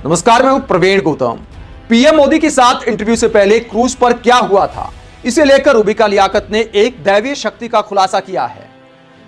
नमस्कार, मैं हूं प्रवीण गौतम। पीएम मोदी के साथ इंटरव्यू से पहले क्रूज पर क्या हुआ था, इसे लेकर रूबिका लियाकत ने एक दैवीय शक्ति का खुलासा किया है।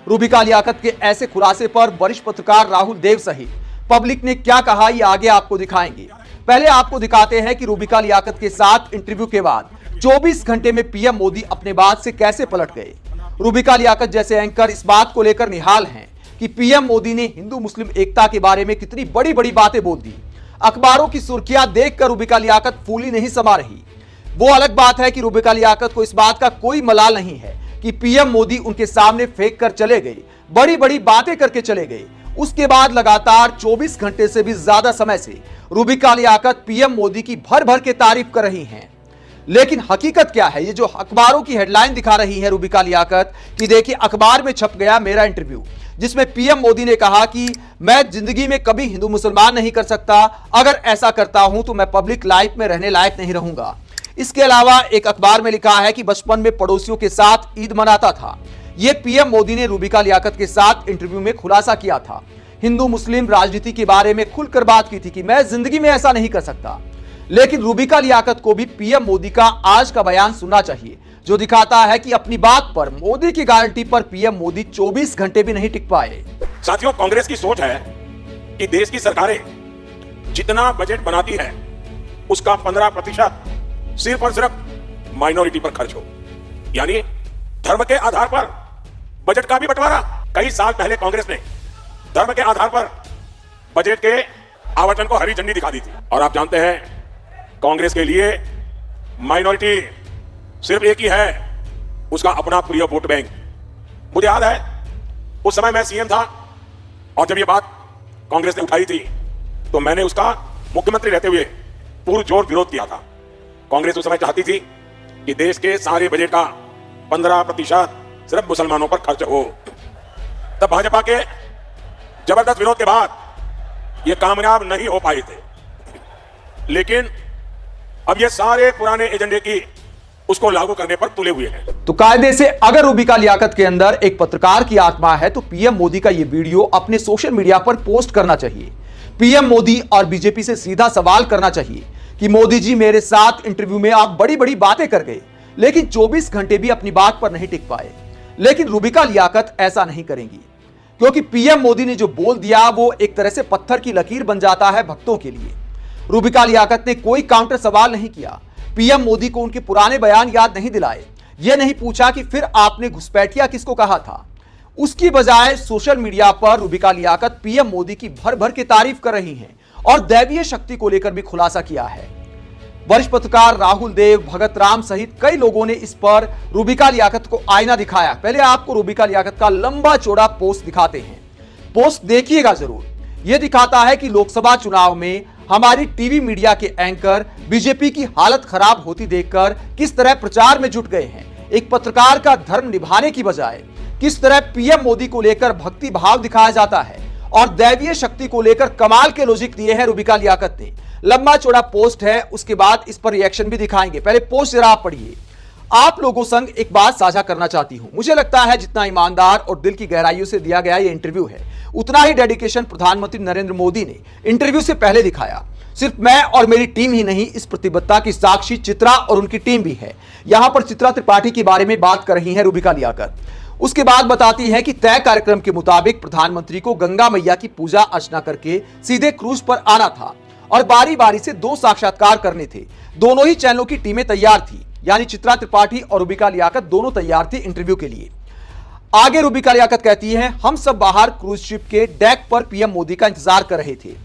रूबिका लियाकत के ऐसे खुलासे पर वरिष्ठ पत्रकार राहुल देव सहित पब्लिक ने क्या कहा, ये आगे आपको दिखाएंगे। पहले आपको दिखाते हैं कि रूबिका लियाकत के साथ इंटरव्यू के बाद 24 घंटे में पीएम मोदी अपने बात से कैसे पलट गए। रूबिका लियाकत जैसे एंकर इस बात को लेकर निहाल हैं कि पीएम मोदी ने हिंदू मुस्लिम एकता के बारे में कितनी बड़ी बड़ी बातें बोल दी। अखबारों की सुर्खियां देखकर रूबिका लियाकत फूली नहीं समा रही। वो अलग बात है कि रूबिका लियाकत को इस बात का कोई मलाल नहीं है कि पीएम मोदी उनके सामने फेंक कर चले गए, बड़ी बड़ी बातें करके चले गए। उसके बाद लगातार 24 घंटे से भी ज्यादा समय से रूबिका लियाकत पीएम मोदी की भर भर के तारीफ कर रही हैं। लेकिन हकीकत क्या है, ये जो अखबारों की हेडलाइन दिखा रही है रूबिका लियाकत कि देखिए अखबार में छप गया मेरा इंटरव्यू, जिसमें पीएम मोदी ने कहा कि मैं जिंदगी में कभी हिंदू मुसलमान नहीं कर सकता, अगर ऐसा करता हूं तो मैं पब्लिक लाइफ में रहने लायक नहीं रहूंगा। इसके अलावा एक अखबार में लिखा है कि बचपन में पड़ोसियों के साथ ईद मनाता था। यह पीएम मोदी ने रूबिका लियाकत के साथ इंटरव्यू में खुलासा किया था। हिंदू मुस्लिम राजनीति के बारे में खुलकर बात की थी कि मैं जिंदगी में ऐसा नहीं कर सकता। लेकिन रूबिका लियाकत को भी पीएम मोदी का आज का बयान सुनना चाहिए, जो दिखाता है कि अपनी बात पर, मोदी की गारंटी पर पीएम मोदी 24 घंटे भी नहीं टिक पाए। साथियों, कांग्रेस की सोच है कि देश की सरकारें जितना बजट बनाती है उसका 15% सिर्फ और सिर्फ माइनॉरिटी पर खर्च हो, यानी धर्म के आधार पर बजट का भी बंटवारा। कई साल पहले कांग्रेस ने धर्म के आधार पर बजट के आवंटन को हरी झंडी दिखा दी थी। और आप जानते हैं कांग्रेस के लिए माइनॉरिटी सिर्फ एक ही है, उसका अपना प्रिय वोट बैंक। मुझे याद है उस समय मैं सीएम था और जब ये बात कांग्रेस ने उठाई थी तो मैंने उसका मुख्यमंत्री रहते हुए पुरजोर विरोध किया था। कांग्रेस उस समय चाहती थी कि देश के सारे बजट का 15% सिर्फ मुसलमानों पर खर्च हो। तब भाजपा के जबरदस्त विरोध के बाद ये कामयाब नहीं हो पाए थे। लेकिन अब ये सारे पुराने एजेंडे की उसको लागू करने पर तुले हुए हैं। तो कायदे से अगर रूबिका लियाकत के अंदर एक पत्रकार की आत्मा है तो पीएम मोदी का यह वीडियो अपने सोशल मीडिया पर पोस्ट करना चाहिए। पीएम मोदी और बीजेपी से सीधा सवाल करना चाहिए कि मोदी जी, मेरे साथ इंटरव्यू में आप बड़ी बड़ी बातें कर गए, लेकिन 24 घंटे भी अपनी बात पर नहीं टिक पाए। लेकिन रूबिका लियाकत ऐसा नहीं करेंगी, क्योंकि पीएम मोदी ने जो बोल दिया वो एक तरह से पत्थर की लकीर बन जाता है भक्तों के लिए। रूबिका लियाकत ने कोई काउंटर सवाल नहीं किया, पीएम मोदी को उनके पुराने बयान याद नहीं दिलाए, यह नहीं पूछा कि फिर आपने घुसपैठिया किसको कहा था। उसकी बजाय सोशल मीडिया पर रूबिका लियाकत पीएम मोदी की भर भर के तारीफ कर रही हैं और दैवीय शक्ति को लेकर भी खुलासा किया है। वरिष्ठ पत्रकार राहुल देव, भगत राम सहित कई लोगों ने इस पर रूबिका लियाकत को आईना दिखाया। पहले आपको रूबिका लियाकत का लंबा चौड़ा पोस्ट दिखाते हैं, पोस्ट देखिएगा जरूर। यह दिखाता है कि लोकसभा चुनाव में हमारी टीवी मीडिया के एंकर बीजेपी की हालत खराब होती देखकर किस तरह प्रचार में जुट गए हैं। एक पत्रकार का धर्म निभाने की बजाय किस तरह पीएम मोदी को लेकर भक्ति भाव दिखाया जाता है और दैवीय शक्ति को लेकर कमाल के लॉजिक दिए हैं रूबिका लियाकत ने। लंबा चौड़ा पोस्ट है, उसके बाद इस पर रिएक्शन भी दिखाएंगे। पहले पोस्ट जरा आप पढ़िए। आप लोगों संग एक बात साझा करना चाहती हूं। मुझे लगता है जितना ईमानदार और दिल की गहराइयों से दिया गया ये इंटरव्यू है, उतना ही डेडिकेशन प्रधानमंत्री नरेंद्र मोदी ने इंटरव्यू से पहले दिखाया। सिर्फ मैं और मेरी टीम ही नहीं, इस प्रतिबद्धता की साक्षी चित्रा और उनकी टीम भी है। यहां पर चित्रा त्रिपाठी के बारे में बात कर रही है रूबिका लियाकत। उसके बाद बताती है कि तय कार्यक्रम के मुताबिक प्रधानमंत्री को गंगा मैया की पूजा अर्चना करके सीधे क्रूज पर आना था और बारी बारी से 2 साक्षात्कार करने थे। दोनों ही चैनलों की टीमें तैयार थी, यानी चित्रा त्रिपाठी और रूबिका लियाकत दोनों तैयार थी इंटरव्यू के लिए। आगे रूबिका लियाकत कहती है, हम सब बाहर क्रूज शिप के डेक पर पीएम मोदी का इंतजार कर रहे थे।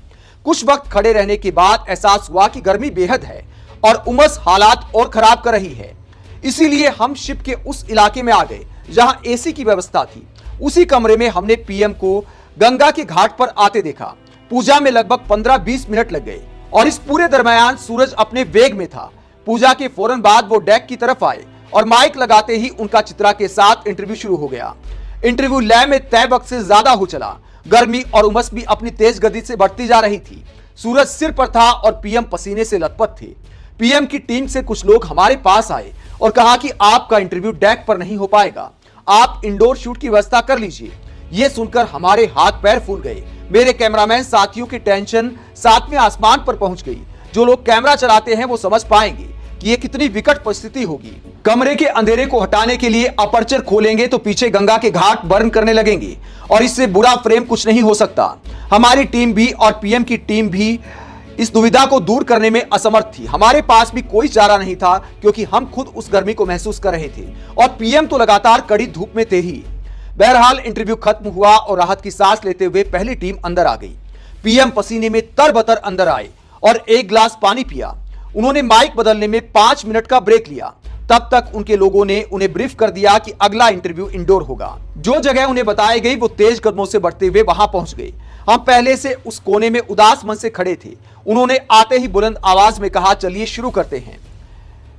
कुछ वक्त खड़े रहने के बाद एहसास हुआ कि गर्मी बेहद है और उमस हालात और खराब कर रही है। इसीलिए हम शिप के उस इलाके में आ गए जहां एसी की व्यवस्था थी। उसी कमरे में हमने पीएम को गंगा के घाट पर आते देखा। पूजा में लगभग 15-20 मिनट लग गए और इस पूरे दरमियान सूरज अपने वेग में था। पूजा के फौरन बाद वो डेक की तरफ आए और माइक लगाते ही उनका चित्रा के साथ इंटरव्यू शुरू हो गया। इंटरव्यू लय में तय वक्त से ज्यादा हो चला। गर्मी और उमस भी अपनी तेज गति से बढ़ती जा रही थी। सूरज सिर पर था और पीएम पसीने से लथपथ थे। पीएम की टीम से कुछ लोग हमारे पास आए और कहा कि आपका इंटरव्यू डेक पर नहीं हो पाएगा, आप इंडोर शूट की व्यवस्था कर लीजिए। ये सुनकर हमारे हाथ पैर फूल गए। मेरे कैमरामैन साथियों की टेंशन सातवें आसमान पर पहुंच गई। जो लोग कैमरा चलाते हैं वो समझ पाएंगे कि ये कितनी विकट परिस्थिति होगी। कमरे के अंधेरे को हटाने के लिए अपर्चर खोलेंगे तो पीछे गंगा के घाट बर्न करने लगेंगे और इससे बुरा फ्रेम कुछ नहीं हो सकता। हमारी टीम भी और पीएम की टीम भी इस दुविधा को दूर करने में असमर्थ थी। हमारे पास भी कोई चारा नहीं था क्योंकि हम खुद उस गर्मी को महसूस कर रहे थे और पीएम तो लगातार कड़ी धूप में थे ही। बहरहाल इंटरव्यू खत्म हुआ और राहत की सांस लेते हुए पहली टीम अंदर आ गई। पीएम पसीने में तरबतर अंदर आए और एक गिलास पानी पिया। उन्होंने माइक बदलने में 5 मिनट का ब्रेक लिया। तब तक उनके लोगों ने उन्हें ब्रीफ कर दिया कि अगला इंटरव्यू इंडोर होगा। जो जगह उन्हें बताई गई वो तेज कदमों से बढ़ते हुए वहां पहुंच गए। हम पहले से उस कोने में उदास मन से खड़े थे। उन्होंने आते ही बुलंद आवाज में कहा, चलिए शुरू करते हैं।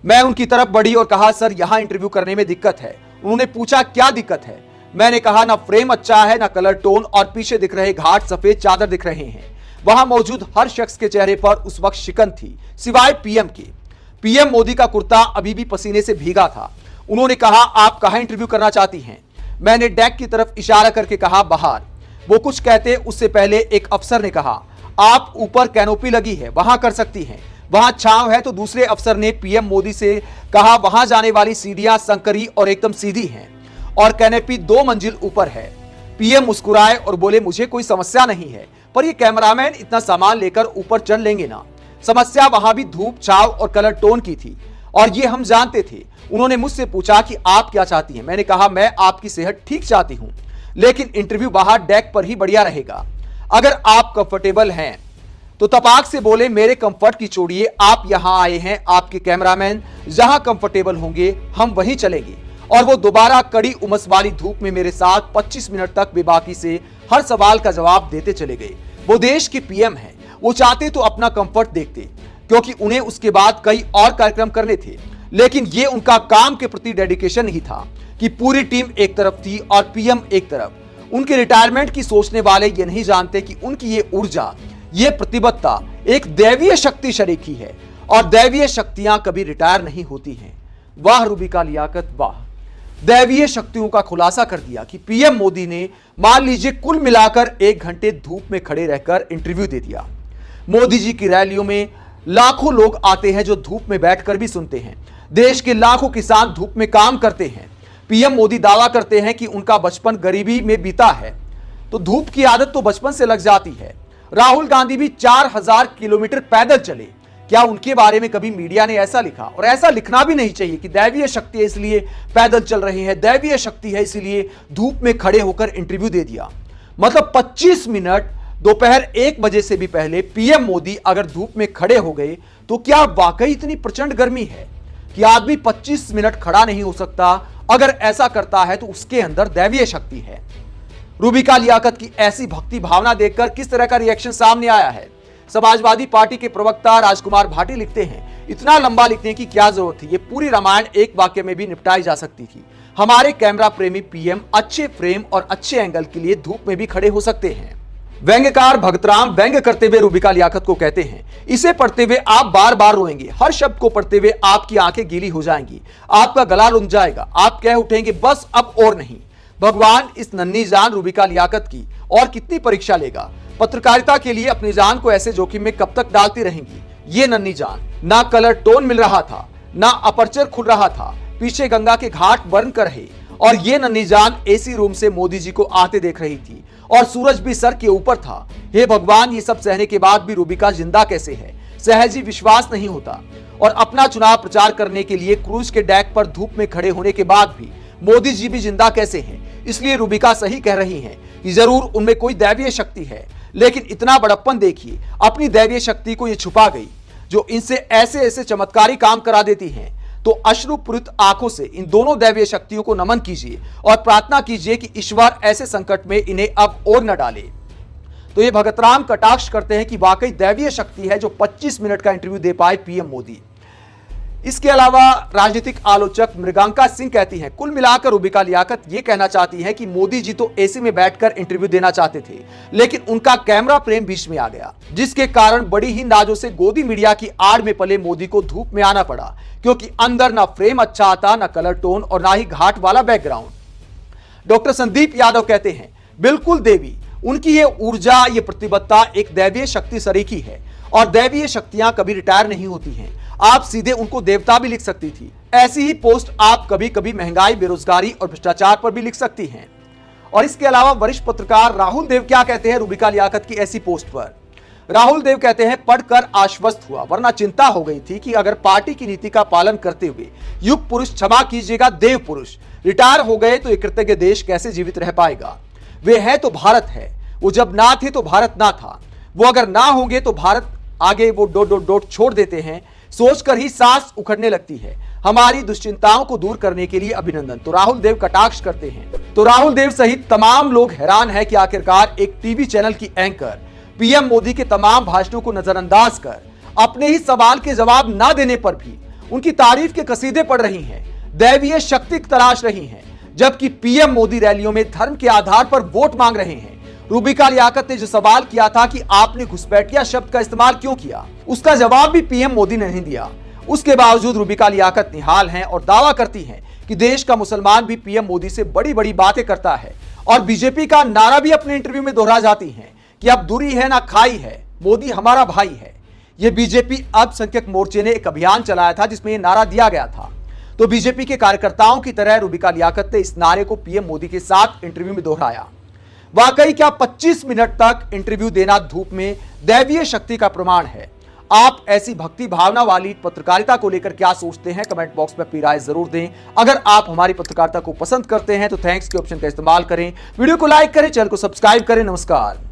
मैं उनकी तरफ बढ़ी और कहा, सर यहां इंटरव्यू करने में दिक्कत है। उन्होंने पूछा, क्या दिक्कत है? मैंने कहा, ना फ्रेम अच्छा है, ना कलर टोन और पीछे दिख रहे घाट सफेद चादर दिख रहे हैं। वहां मौजूद हर शख्स के चेहरे पर उस वक्त शिकन थी सिवाय पीएम के। पीएम मोदी का कुर्ता अभी भी पसीने से भीगा था। उन्होंने कहा, आप कहां इंटरव्यू करना चाहती हैं? मैंने डेक की तरफ इशारा करके कहा, बाहर। वो कुछ कहते उससे पहले एक अफसर ने कहा, आप ऊपर कैनोपी लगी है, वहां कर सकती हैं, वहां छांव है। तो दूसरे अफसर ने पीएम मोदी से कहा, वहां जाने वाली सीढ़ियां संकरी और एकदम सीधी हैं और कैनोपी 2 मंजिल ऊपर है। पीएम मुस्कुराए और बोले, मुझे कोई समस्या नहीं है, पर ये कैमरामैन इतना सामान लेकर ऊपर चढ़ लेंगे ना। समस्या वहां भी धूप, छांव और कलर टोन की थी और ये हम जानते थे। उन्होंने मुझसे पूछा कि आप क्या चाहती हैं? मैंने कहा, मैं आपकी सेहत ठीक चाहती हूं, लेकिन इंटरव्यू बाहर डेक पर ही बढ़िया रहेगा। अगर आप कंफर्टेबल हैं तो तपाक से बोले, मेरे कंफर्ट की छोड़िए, आप यहां आए हैं, आपके कैमरामैन जहां कंफर्टेबल होंगे हम वहीं चलेंगे। और वो दोबारा कड़ी उमस वाली धूप में मेरे साथ 25 मिनट तक बेबाकी से हर सवाल का जवाब देते चले गए। वो देश के पीएम हैं, वो चाहते तो अपना कंफर्ट देखते क्योंकि उन्हें उसके बाद कई और कार्यक्रम करने थे, लेकिन ये उनका काम के प्रति डेडिकेशन ही था कि पूरी टीम एक तरफ थी और पीएम एक तरफ। उनके रिटायरमेंट की सोचने वाले ये नहीं जानते कि उनकी ये ऊर्जा, ये प्रतिबद्धता एक दैवीय शक्ति शरीकी है और दैवीय शक्तियां कभी रिटायर नहीं होती हैं। वाह रूबिका लियाकत, वाह। दैवीय शक्तियों का खुलासा कर दिया कि पीएम मोदी ने मान लीजिए कुल मिलाकर 1 घंटे धूप में खड़े रहकर इंटरव्यू दे दिया। मोदी जी की रैलियों में लाखों लोग आते हैं जो धूप में बैठकर भी सुनते हैं। देश के लाखों किसान धूप में काम करते हैं। पीएम मोदी दावा करते हैं कि उनका बचपन गरीबी में बीता है, तो धूप की आदत तो बचपन से लग जाती है। राहुल गांधी भी 4000 किलोमीटर पैदल चले। क्या उनके बारे में कभी मीडिया ने ऐसा लिखा? और ऐसा लिखना भी नहीं चाहिए कि दैवीय शक्ति है इसलिए पैदल चल रहे हैं, दैवीय शक्ति है इसलिए धूप में खड़े होकर इंटरव्यू दे दिया। मतलब 25 मिनट दोपहर 1 बजे से भी पहले पीएम मोदी अगर धूप में खड़े हो गए तो क्या वाकई इतनी प्रचंड गर्मी है कि आदमी 25 मिनट खड़ा नहीं हो सकता? अगर ऐसा करता है तो उसके अंदर दैवीय शक्ति है। रूबिका लियाकत की ऐसी भक्ति भावना देखकर किस तरह का रिएक्शन सामने आया है? समाजवादी पार्टी के प्रवक्ता राजकुमार भाटी लिखते हैं, इतना लंबा लिखने की क्या जरूरत थी? ये पूरी रामायण एक वाक्य में भी निपटाई जा सकती थी। हमारे कैमरा प्रेमी पीएम अच्छे फ्रेम और अच्छे एंगल के लिए धूप में भी खड़े हो सकते हैं। व्यंग्यकार भगतराम व्यंग्य करते हुए रूबिका लियाकत को कहते हैं, इसे पढ़ते हुए आप बार बार रोएंगे, हर शब्द को पढ़ते हुए आपकी आंखें गीली हो जाएंगी, आपका गला रुंध जाएगा, आप कह उठेंगे बस अब और नहीं। भगवान इस नन्ही जान रूबिका लियाकत की और कितनी परीक्षा लेगा? पत्रकारिता के लिए अपनी जान को ऐसे जोखिम में कब तक डालती रहेंगी ये नन्ही जान? ना कलर टोन मिल रहा था, ना अपर्चर खुल रहा था, पीछे गंगा के घाट बर्न कर रहे और ये नन्ही जान एसी रूम से मोदी जी को आते देख रही थी और सूरज भी सर के ऊपर था। हे भगवान, ये सब सहने के बाद भी रूबिका जिंदा कैसे है? सहज ही विश्वास नहीं होता। और अपना चुनाव प्रचार करने के लिए क्रूज के डेक पर धूप में खड़े होने के बाद भी मोदी जी भी जिंदा कैसे हैं? इसलिए रूबिका सही कह रही हैं कि जरूर उनमें कोई दैवीय शक्ति है, लेकिन इतना बड़प्पन देखिए, अपनी दैवीय शक्ति को ये छुपा गई जो इनसे ऐसे ऐसे चमत्कारी काम करा देती हैं। तो अश्रुपूरित आंखों से इन दोनों दैवीय शक्तियों को नमन कीजिए और प्रार्थना कीजिए कि ईश्वर ऐसे संकट में इन्हें अब और न डाले। तो ये भगतराम कटाक्ष करते हैं कि वाकई दैवीय शक्ति है जो 25 मिनट का इंटरव्यू दे पाए पीएम मोदी। इसके अलावा राजनीतिक आलोचक मृगांका सिंह कहती हैं, कुल मिलाकर रूबिका लियाकत ये कहना चाहती हैं कि मोदी जी तो एसी में बैठकर इंटरव्यू देना चाहते थे, लेकिन उनका कैमरा फ्रेम बीच में आ गया, जिसके कारण बड़ी ही नाजों से गोदी मीडिया की आड़ में पले मोदी को धूप में आना पड़ा, क्योंकि अंदर ना फ्रेम अच्छा आता, ना कलर टोन और ना ही घाट वाला बैकग्राउंड। डॉक्टर संदीप यादव कहते हैं, बिल्कुल देवी, उनकी ये ऊर्जा, ये प्रतिबद्धता एक दैवीय शक्ति सरीखी है और दैवीय शक्तियां कभी रिटायर नहीं होती हैं। आप सीधे उनको देवता भी लिख सकती थी। ऐसी ही पोस्ट आप कभी कभी महंगाई, बेरोजगारी और भ्रष्टाचार पर भी लिख सकती हैं। और इसके अलावा वरिष्ठ पत्रकार राहुल देव क्या कहते हैं रूबिका लियाकत की ऐसी पोस्ट पर? राहुल देव कहते हैं, पढ़कर आश्वस्त हुआ, वरना चिंता हो गई थी कि अगर पार्टी की नीति का पालन करते हुए युग पुरुष, क्षमा कीजिएगा देव पुरुष, रिटायर हो गए तो एक कृतज्ञ देश कैसे जीवित रह पाएगा। वे है तो भारत है, वो जब ना थे तो भारत ना था, वो अगर ना होंगे तो भारत आगे वो डोट छोड़ देते हैं। सोचकर ही सांस उखड़ने लगती है। हमारी दुश्चिंताओं को दूर करने के लिए अभिनंदन। तो राहुल देव कटाक्ष करते हैं। तो राहुल देव सहित तमाम लोग हैरान है कि आखिरकार एक टीवी चैनल की एंकर पीएम मोदी के तमाम भाषणों को नजरअंदाज कर अपने ही सवाल के जवाब ना देने पर भी उनकी तारीफ के कसीदे पढ़ रही हैं, दैवीय शक्ति तलाश रही हैं, जबकि पीएम मोदी रैलियों में धर्म के आधार पर वोट मांग रहे हैं। रूबिका लियाकत ने जो सवाल किया था कि आपने घुसपैठिया शब्द का इस्तेमाल क्यों किया, उसका जवाब भी पीएम मोदी ने नहीं दिया। उसके बावजूद रूबिका लियाकत निहाल हैं और दावा करती हैं कि देश का मुसलमान भी पीएम मोदी से बड़ी बड़ी बातें करता है और बीजेपी का नारा भी अपने इंटरव्यू में दोहरा जाती हैं कि अब दूरी है ना खाई है, मोदी हमारा भाई है। यह बीजेपी अल्पसंख्यक मोर्चे ने एक अभियान चलाया था जिसमें यह नारा दिया गया था। तो बीजेपी के कार्यकर्ताओं की तरह रूबिका लियाकत ने इस नारे को पीएम मोदी के साथ इंटरव्यू में दोहराया। वाकई क्या 25 मिनट तक इंटरव्यू देना धूप में दैवीय शक्ति का प्रमाण है? आप ऐसी भक्ति भावना वाली पत्रकारिता को लेकर क्या सोचते हैं? कमेंट बॉक्स में अपनी राय जरूर दें। अगर आप हमारी पत्रकारिता को पसंद करते हैं तो थैंक्स के ऑप्शन का इस्तेमाल करें, वीडियो को लाइक करें, चैनल को सब्सक्राइब करें। नमस्कार।